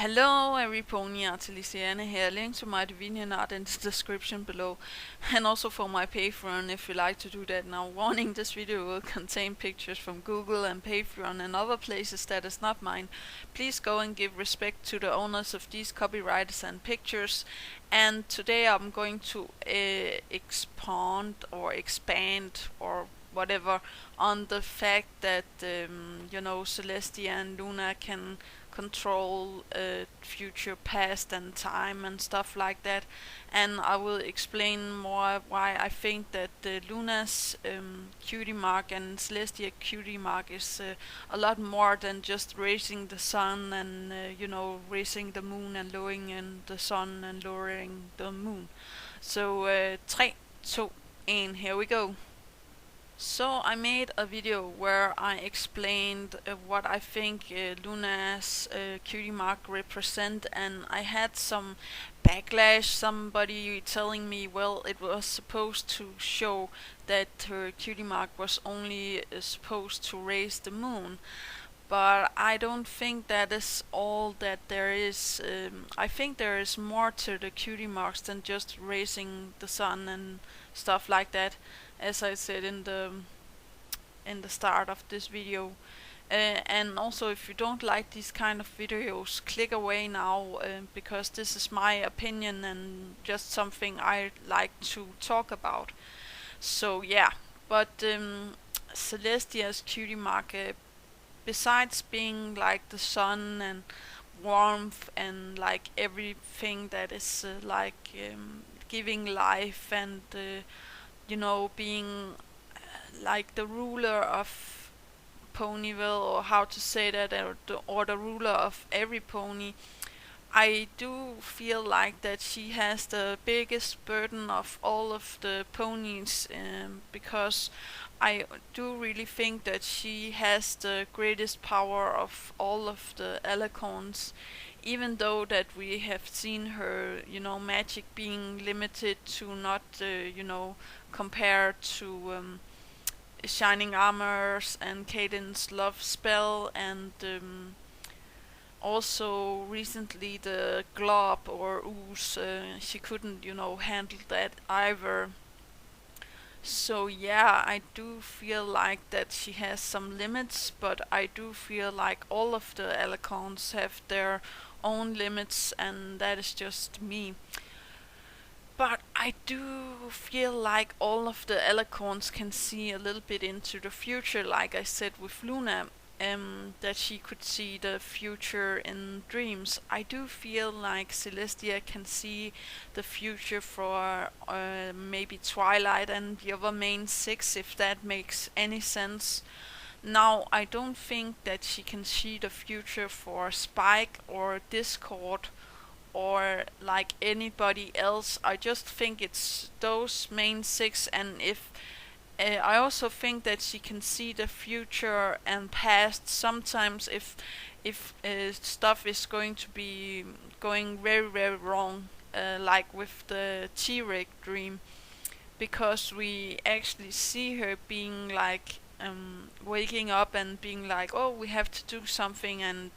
Hello, every pony Artelisiana here. Link to my Divinian art in the description below, and also for my Patreon if you like to do that. Now, warning: this video will contain pictures from Google and Patreon and other places that is not mine. Please go and give respect to the owners of these copyrights and pictures. And today I'm going to expand or whatever on the fact that Celestia and Luna can control future, past, and time and stuff like that. And I will explain more why I think that Luna's cutie mark and Celestia cutie mark is a lot more than just raising the sun and raising the moon and lowering the sun and lowering the moon. So 3, 2, 1, here we go. So I made a video where I explained what I think Luna's cutie mark represent, and I had some backlash, somebody telling me, well, it was supposed to show that her cutie mark was only supposed to raise the moon. But I don't think that is all that there is. I think there is more to the cutie marks than just raising the sun and stuff like that, as I said in the start of this video. And also, if you don't like these kind of videos, click away now, because this is my opinion and just something I like to talk about. So yeah, but Celestia's cutie mark, besides being like the sun and warmth and like everything that is giving life and being like the ruler of Ponyville, or how to say that, or the ruler of every pony. I do feel like that she has the biggest burden of all of the ponies, because I do really think that she has the greatest power of all of the alicorns, even though that we have seen her, magic being limited to not, compare to Shining Armors and Caden's Love Spell, and also recently the Glob or Ooze, she couldn't, handle that either. So yeah, I do feel like that she has some limits, but I do feel like all of the alicorns have their own limits, and that is just me. But I do feel like all of the alicorns can see a little bit into the future, like I said with Luna, that she could see the future in dreams. I do feel like Celestia can see the future for maybe Twilight and the other main six, if that makes any sense. Now, I don't think that she can see the future for Spike or Discord or like anybody else. I just think it's those main six, and if I also think that she can see the future and past sometimes if stuff is going to be going very very wrong, like with the T-Rex dream, because we actually see her being like waking up and being like, oh, we have to do something, and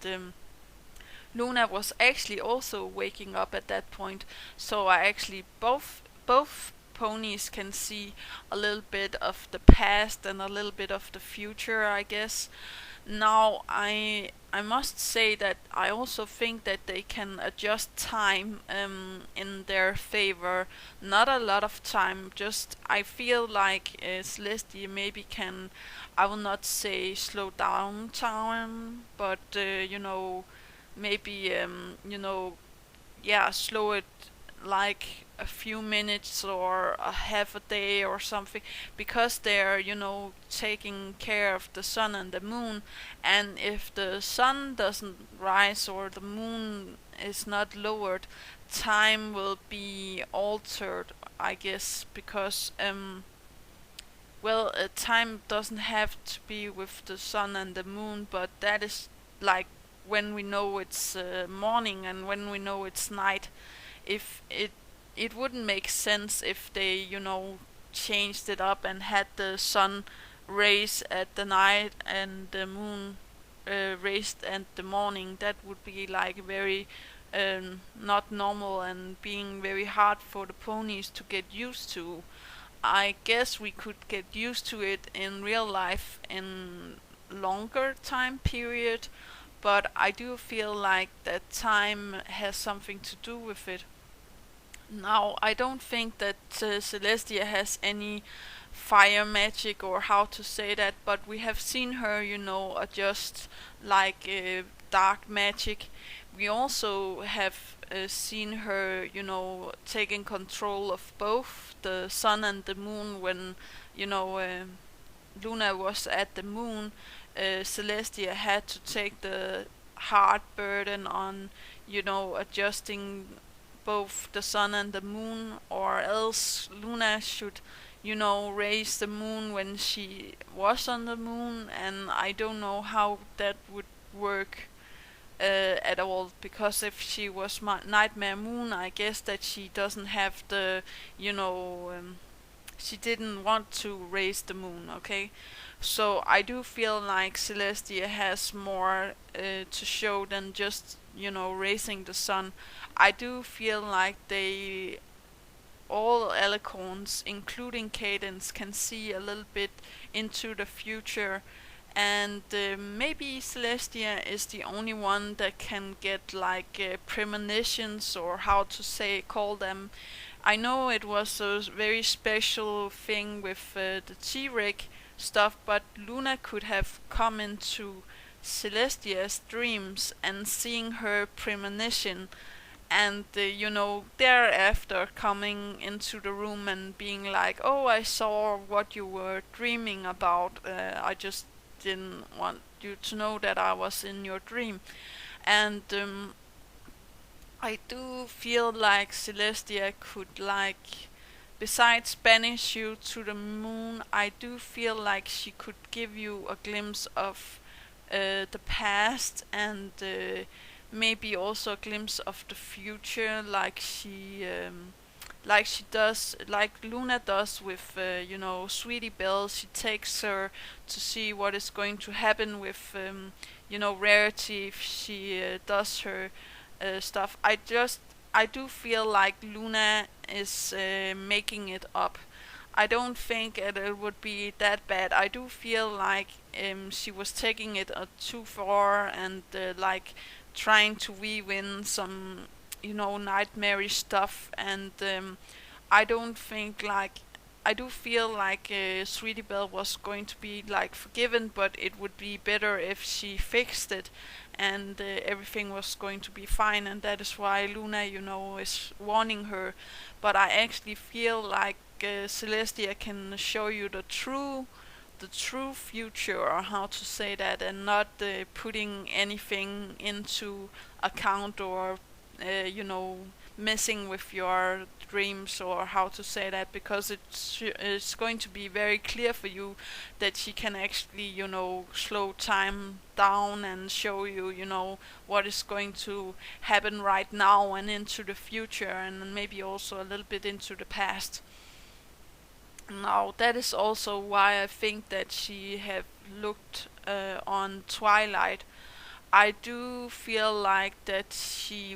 Luna was actually also waking up at that point. So I actually both ponies can see a little bit of the past and a little bit of the future, I guess. Now I must say that I also think that they can adjust time in their favor. Not a lot of time, just I feel like Celestia maybe can, I will not say slow down time, but maybe yeah, slow it like a few minutes or a half a day or something, because they're taking care of the sun and the moon. And if the sun doesn't rise or the moon is not lowered, time will be altered, I guess, because time doesn't have to be with the sun and the moon, but that is like when we know it's morning and when we know it's night. If it wouldn't make sense if they changed it up and had the sun rays at the night and the moon raised at the morning. That would be like very not normal and being very hard for the ponies to get used to. I guess we could get used to it in real life in longer time period, but I do feel like that time has something to do with it. Now, I don't think that Celestia has any fire magic or how to say that, but we have seen her, adjust like dark magic. We also have seen her, taking control of both the sun and the moon when, you know, uh, Luna was at the moon. Celestia had to take the hard burden on, adjusting both the sun and the moon, or else Luna should, raise the moon when she was on the moon, and I don't know how that would work at all, because if she was Nightmare Moon, I guess that she doesn't have the, she didn't want to raise the moon, okay? So I do feel like Celestia has more to show than just, raising the sun. I do feel like all alicorns, including Cadence, can see a little bit into the future, and maybe Celestia is the only one that can get like premonitions, or how to call them. I know it was a very special thing with the T-Rex stuff, but Luna could have come into Celestia's dreams and seeing her premonition, and thereafter coming into the room and being like, oh, I saw what you were dreaming about, I just didn't want you to know that I was in your dream. And I do feel like Celestia could, like, besides banish you to the moon, I do feel like she could give you a glimpse of the past, and maybe also a glimpse of the future, like she does, like Luna does with Sweetie Belle. She takes her to see what is going to happen with Rarity if she does her stuff. I do feel like Luna is making it up. I don't think it would be that bad. I do feel like she was taking it too far, and like trying to weave in some nightmare stuff, and I don't think like I do feel like Sweetie Belle was going to be like forgiven, but it would be better if she fixed it, and everything was going to be fine, and that is why Luna, is warning her. But I actually feel like Celestia can show you the true future, or how to say that, and not putting anything into account, or messing with your dreams, or how to say that, because it's going to be very clear for you that she can actually slow time down and show you what is going to happen right now and into the future, and maybe also a little bit into the past. Now, that is also why I think that she have looked on Twilight. I do feel like that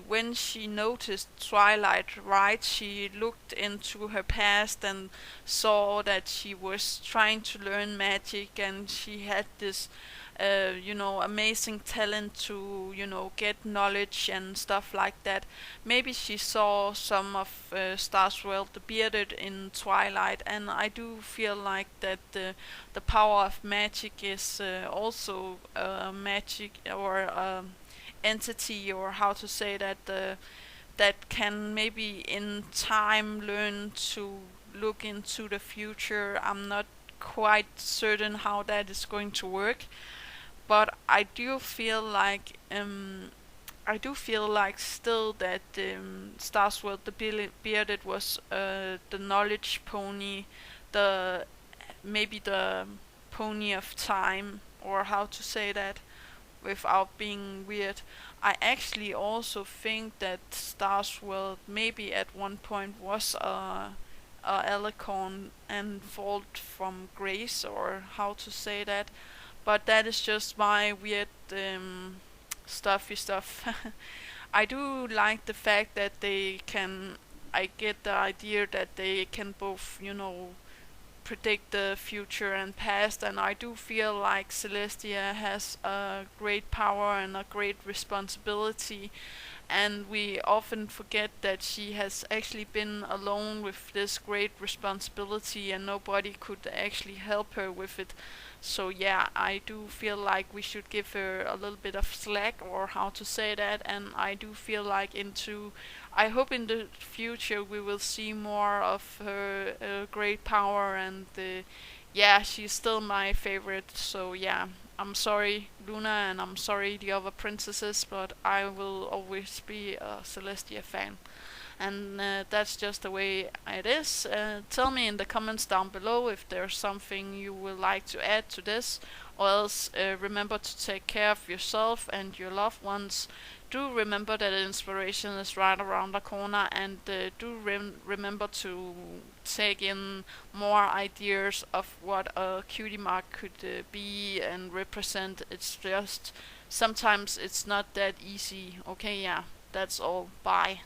when she noticed Twilight, right, she looked into her past and saw that she was trying to learn magic, and she had this, amazing talent to, get knowledge and stuff like that. Maybe she saw some of Starswell the Bearded in Twilight, and I do feel like that the power of magic is also magic, or entity, or how to say that, that can maybe in time learn to look into the future. I'm not quite certain how that is going to work, but I do feel like still that Starswell the Bearded was the knowledge pony, the maybe the pony of time, or how to say that without being weird. I actually also think that Starswell maybe at one point was a alicorn and fall from grace, or how to say that, but that is just my weird stuffy stuff. I do like the fact that they can. I get the idea that they can both, predict the future and past, and I do feel like Celestia has a great power and a great responsibility, and we often forget that she has actually been alone with this great responsibility and nobody could actually help her with it. So yeah, I do feel like we should give her a little bit of slack, or how to say that, and I do feel like I hope in the future we will see more of her great power, and yeah, she's still my favorite. So yeah, I'm sorry, Luna, and I'm sorry, the other princesses, but I will always be a Celestia fan. And that's just the way it is. Tell me in the comments down below if there's something you would like to add to this, or else remember to take care of yourself and your loved ones. Do remember that inspiration is right around the corner, and do remember to take in more ideas of what a cutie mark could be and represent. It's just sometimes it's not that easy. Okay, yeah, that's all. Bye.